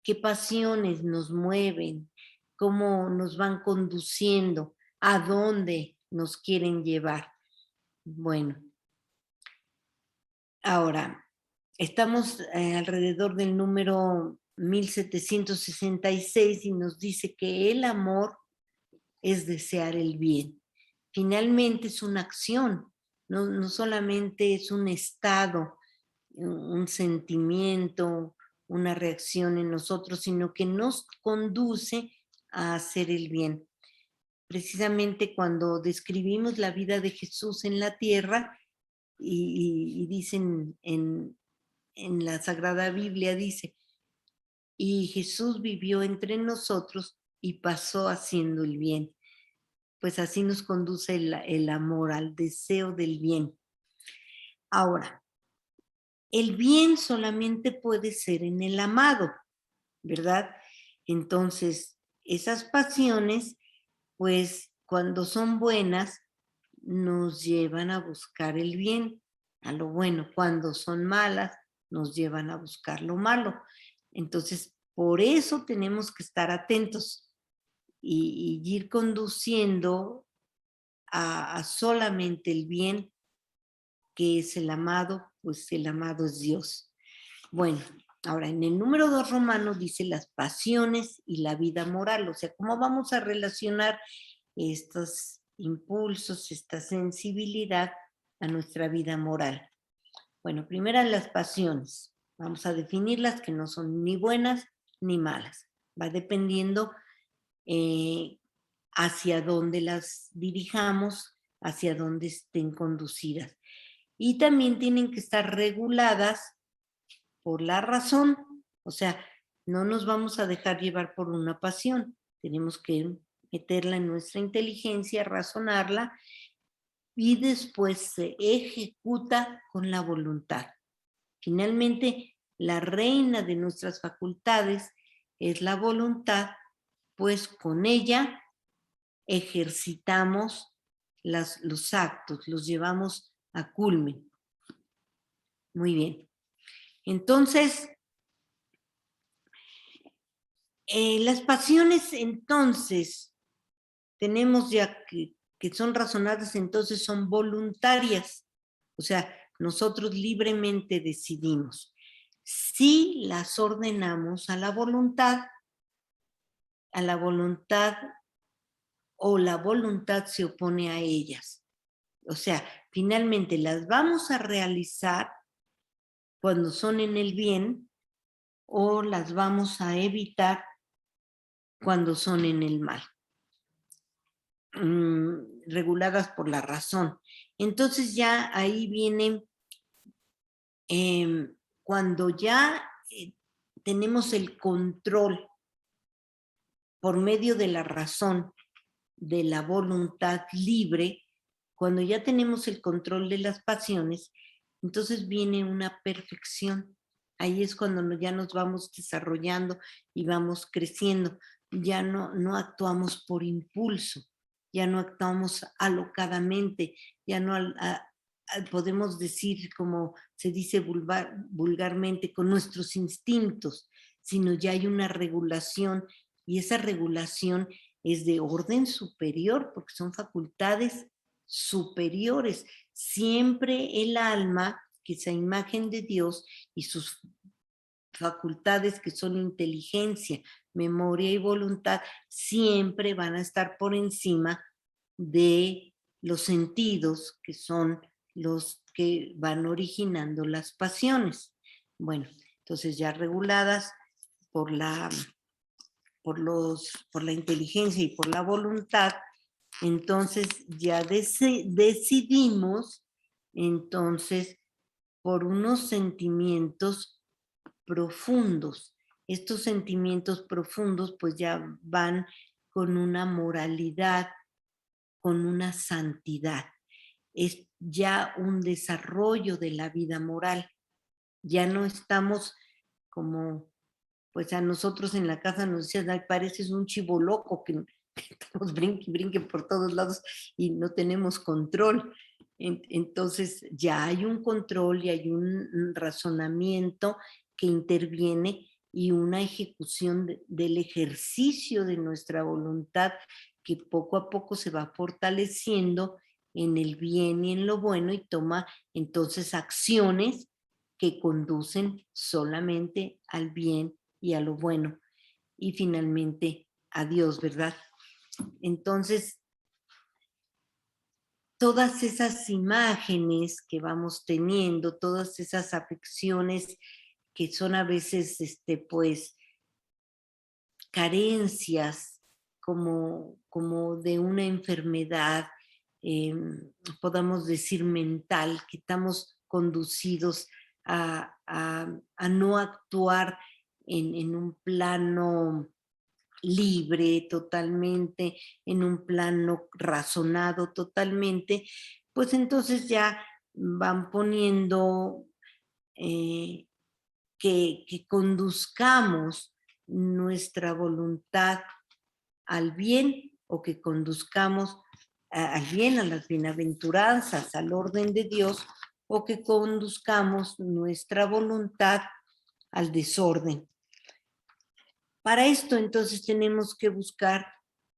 Speaker 1: qué pasiones nos mueven, cómo nos van conduciendo, a dónde nos quieren llevar. Bueno, ahora, estamos alrededor del número 1766 y nos dice que el amor es desear el bien. Finalmente es una acción, no solamente es un estado, un sentimiento, una reacción en nosotros, sino que nos conduce a hacer el bien. Precisamente cuando describimos la vida de Jesús en la tierra, y dicen en la Sagrada Biblia, dice, y Jesús vivió entre nosotros y pasó haciendo el bien. Pues así nos conduce el amor, al deseo del bien. Ahora, el bien solamente puede ser en el amado, ¿verdad? Entonces, esas pasiones, pues cuando son buenas, nos llevan a buscar el bien, a lo bueno. Cuando son malas, nos llevan a buscar lo malo. Entonces, por eso tenemos que estar atentos y ir conduciendo a solamente el bien, que es el amado, pues el amado es Dios. Bueno, ahora en el número 2 romano dice las pasiones y la vida moral, o sea, cómo vamos a relacionar estos impulsos, esta sensibilidad a nuestra vida moral. Bueno, primero las pasiones. Vamos a definirlas, que no son ni buenas ni malas. Va dependiendo hacia dónde las dirijamos, hacia dónde estén conducidas. Y también tienen que estar reguladas por la razón. O sea, no nos vamos a dejar llevar por una pasión. Tenemos que meterla en nuestra inteligencia, razonarla, y después se ejecuta con la voluntad. Finalmente, la reina de nuestras facultades es la voluntad, pues con ella ejercitamos los actos, los llevamos a culmen. Muy bien. Entonces, las pasiones, entonces, tenemos ya que son razonadas, entonces son voluntarias. O sea, nosotros libremente decidimos. Si las ordenamos a la voluntad o la voluntad se opone a ellas. O sea, finalmente las vamos a realizar cuando son en el bien o las vamos a evitar cuando son en el mal. Reguladas por la razón. Entonces ya ahí viene cuando ya tenemos el control por medio de la razón, de la voluntad libre, cuando ya tenemos el control de las pasiones, entonces viene una perfección. Ahí es cuando ya nos vamos desarrollando y vamos creciendo. Ya no actuamos por impulso, ya no actuamos alocadamente, ya no podemos decir, como se dice vulgarmente, con nuestros instintos, sino ya hay una regulación, y esa regulación es de orden superior, porque son facultades superiores. Siempre el alma, que es la imagen de Dios, y sus facultades, que son inteligencia, memoria y voluntad, siempre van a estar por encima de los sentidos, que son los que van originando las pasiones. Bueno, entonces ya reguladas por la inteligencia y por la voluntad, entonces ya decidimos entonces por unos sentimientos profundos. Estos sentimientos profundos pues ya van con una moralidad, con una santidad. Es ya un desarrollo de la vida moral. Ya no estamos como, pues a nosotros en la casa nos decían, ay, pareces un chivo loco que nos brinque y brinque por todos lados y no tenemos control. Entonces ya hay un control y hay un razonamiento que interviene y una ejecución del ejercicio de nuestra voluntad, que poco a poco se va fortaleciendo en el bien y en lo bueno, y toma entonces acciones que conducen solamente al bien y a lo bueno, y finalmente a Dios, ¿verdad? Entonces, todas esas imágenes que vamos teniendo, todas esas afecciones que son a veces, pues, carencias como de una enfermedad, podamos decir mental, que estamos conducidos a no actuar en un plano libre totalmente, en un plano razonado totalmente, pues entonces ya van poniendo que conduzcamos nuestra voluntad al bien o que conduzcamos al bien, a las bienaventuranzas, al orden de Dios, o que conduzcamos nuestra voluntad al desorden. Para esto entonces tenemos que buscar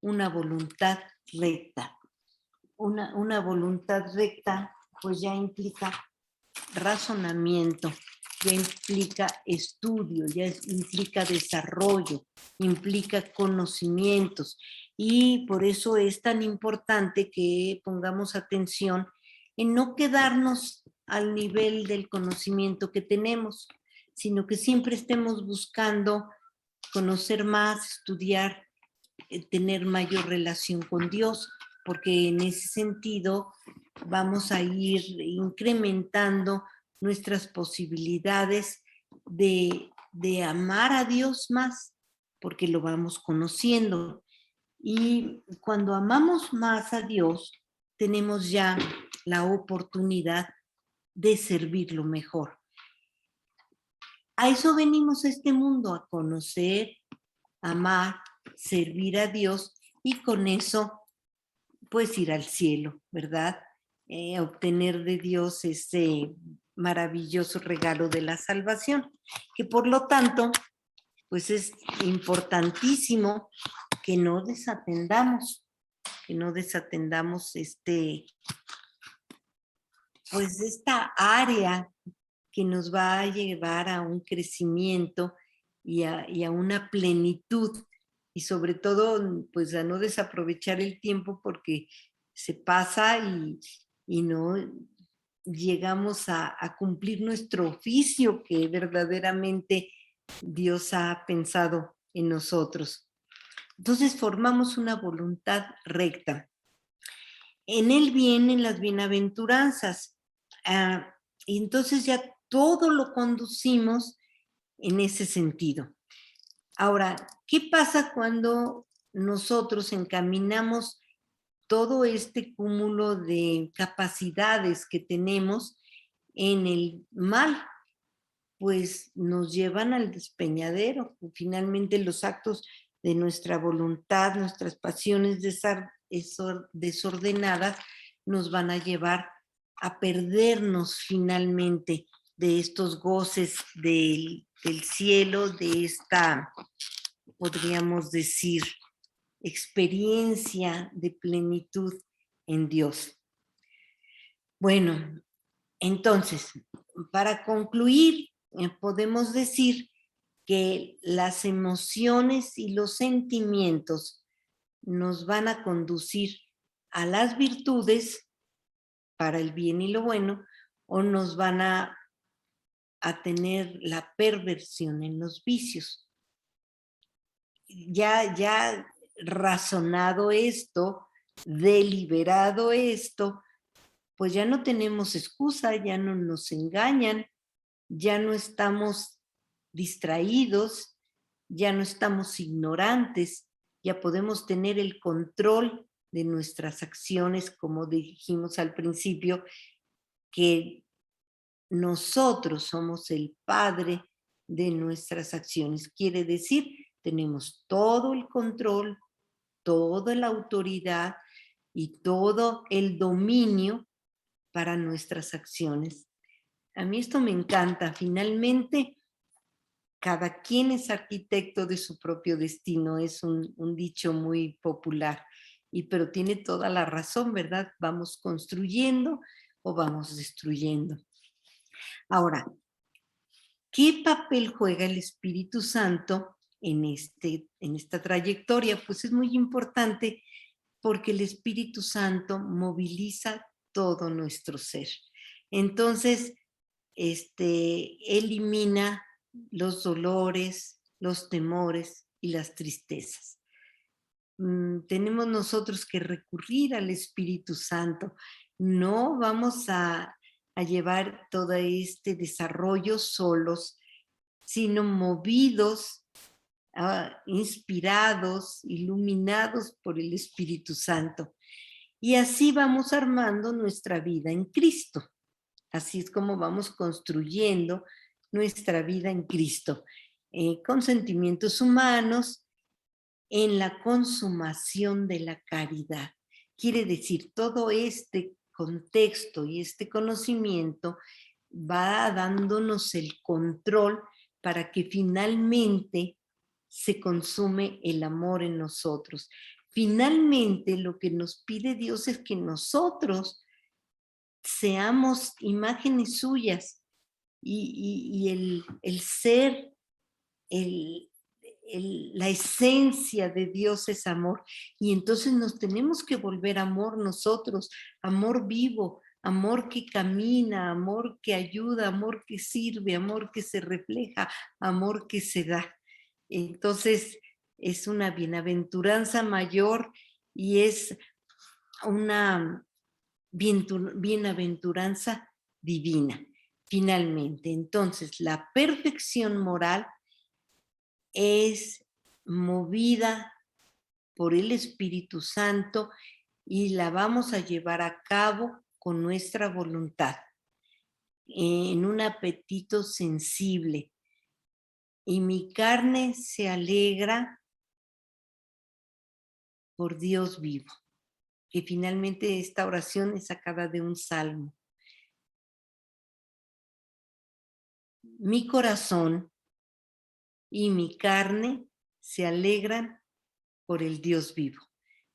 Speaker 1: una voluntad recta. Una voluntad recta pues ya implica razonamiento, ya implica estudio, ya implica desarrollo, implica conocimientos, y por eso es tan importante que pongamos atención en no quedarnos al nivel del conocimiento que tenemos, sino que siempre estemos buscando conocer más, estudiar, tener mayor relación con Dios, porque en ese sentido vamos a ir incrementando nuestras posibilidades de amar a Dios más, porque lo vamos conociendo. Y cuando amamos más a Dios, tenemos ya la oportunidad de servirlo mejor. A eso venimos a este mundo, a conocer, amar, servir a Dios, y con eso pues ir al cielo, ¿verdad? Obtener de Dios ese maravilloso regalo de la salvación, que por lo tanto, pues es importantísimo que no desatendamos, pues esta área que nos va a llevar a un crecimiento y a una plenitud, y sobre todo pues a no desaprovechar el tiempo porque se pasa y no llegamos a cumplir nuestro oficio que verdaderamente Dios ha pensado en nosotros. Entonces formamos una voluntad recta. En él vienen las bienaventuranzas. Y entonces ya todo lo conducimos en ese sentido. Ahora, ¿qué pasa cuando nosotros encaminamos todo este cúmulo de capacidades que tenemos en el mal? Pues nos llevan al despeñadero. Finalmente los actos de nuestra voluntad, nuestras pasiones desordenadas nos van a llevar a perdernos finalmente de estos goces del cielo, de esta, podríamos decir, experiencia de plenitud en Dios. Bueno, entonces, para concluir, podemos decir que las emociones y los sentimientos nos van a conducir a las virtudes para el bien y lo bueno, o nos van a tener la perversión en los vicios. Ya razonado esto, deliberado esto, pues ya no tenemos excusa, ya no nos engañan, ya no estamos distraídos, ya no estamos ignorantes, ya podemos tener el control de nuestras acciones, como dijimos al principio, que nosotros somos el padre de nuestras acciones. Quiere decir, tenemos todo el control, toda la autoridad y todo el dominio para nuestras acciones. A mí esto me encanta. Finalmente, cada quien es arquitecto de su propio destino. Es un dicho muy popular, pero tiene toda la razón, ¿verdad? Vamos construyendo o vamos destruyendo. Ahora, ¿qué papel juega el Espíritu Santo en esta trayectoria? Pues es muy importante porque el Espíritu Santo moviliza todo nuestro ser. Entonces, elimina los dolores, los temores y las tristezas. tenemos nosotros que recurrir al Espíritu Santo. No vamos a llevar todo este desarrollo solos, sino movidos, inspirados, iluminados por el Espíritu Santo. Y así vamos armando nuestra vida en Cristo. Así es como vamos construyendo nuestra vida en Cristo, con sentimientos humanos, en la consumación de la caridad. Quiere decir, todo este contexto y este conocimiento va dándonos el control para que finalmente se consume el amor en nosotros. Finalmente, lo que nos pide Dios es que nosotros seamos imágenes suyas y el ser, la esencia de Dios es amor. Y entonces nos tenemos que volver amor nosotros, amor vivo, amor que camina, amor que ayuda, amor que sirve, amor que se refleja, amor que se da. Entonces es una bienaventuranza mayor y es una bienaventuranza divina, finalmente. Entonces, la perfección moral es movida por el Espíritu Santo y la vamos a llevar a cabo con nuestra voluntad, en un apetito sensible. Y mi carne se alegra por Dios vivo, que finalmente esta oración es sacada de un salmo. Mi corazón y mi carne se alegran por el Dios vivo.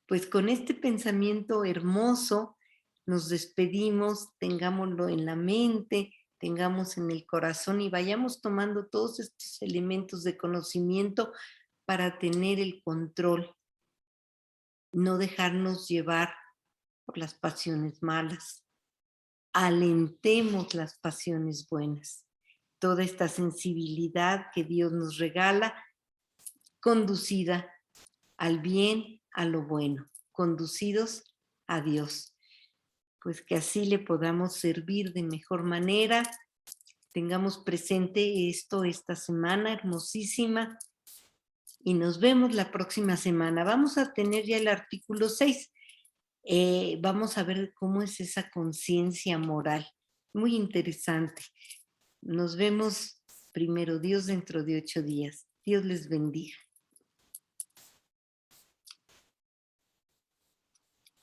Speaker 1: Pues con este pensamiento hermoso nos despedimos, tengámoslo en la mente, tengamos en el corazón y vayamos tomando todos estos elementos de conocimiento para tener el control, no dejarnos llevar por las pasiones malas. Alentemos las pasiones buenas. Toda esta sensibilidad que Dios nos regala, conducida al bien, a lo bueno, conducidos a Dios. Pues que así le podamos servir de mejor manera. Tengamos presente esto esta semana hermosísima y nos vemos la próxima semana. Vamos a tener ya el artículo 6. Vamos a ver cómo es esa conciencia moral. Muy interesante. Nos vemos primero Dios dentro de 8 días. Dios les bendiga.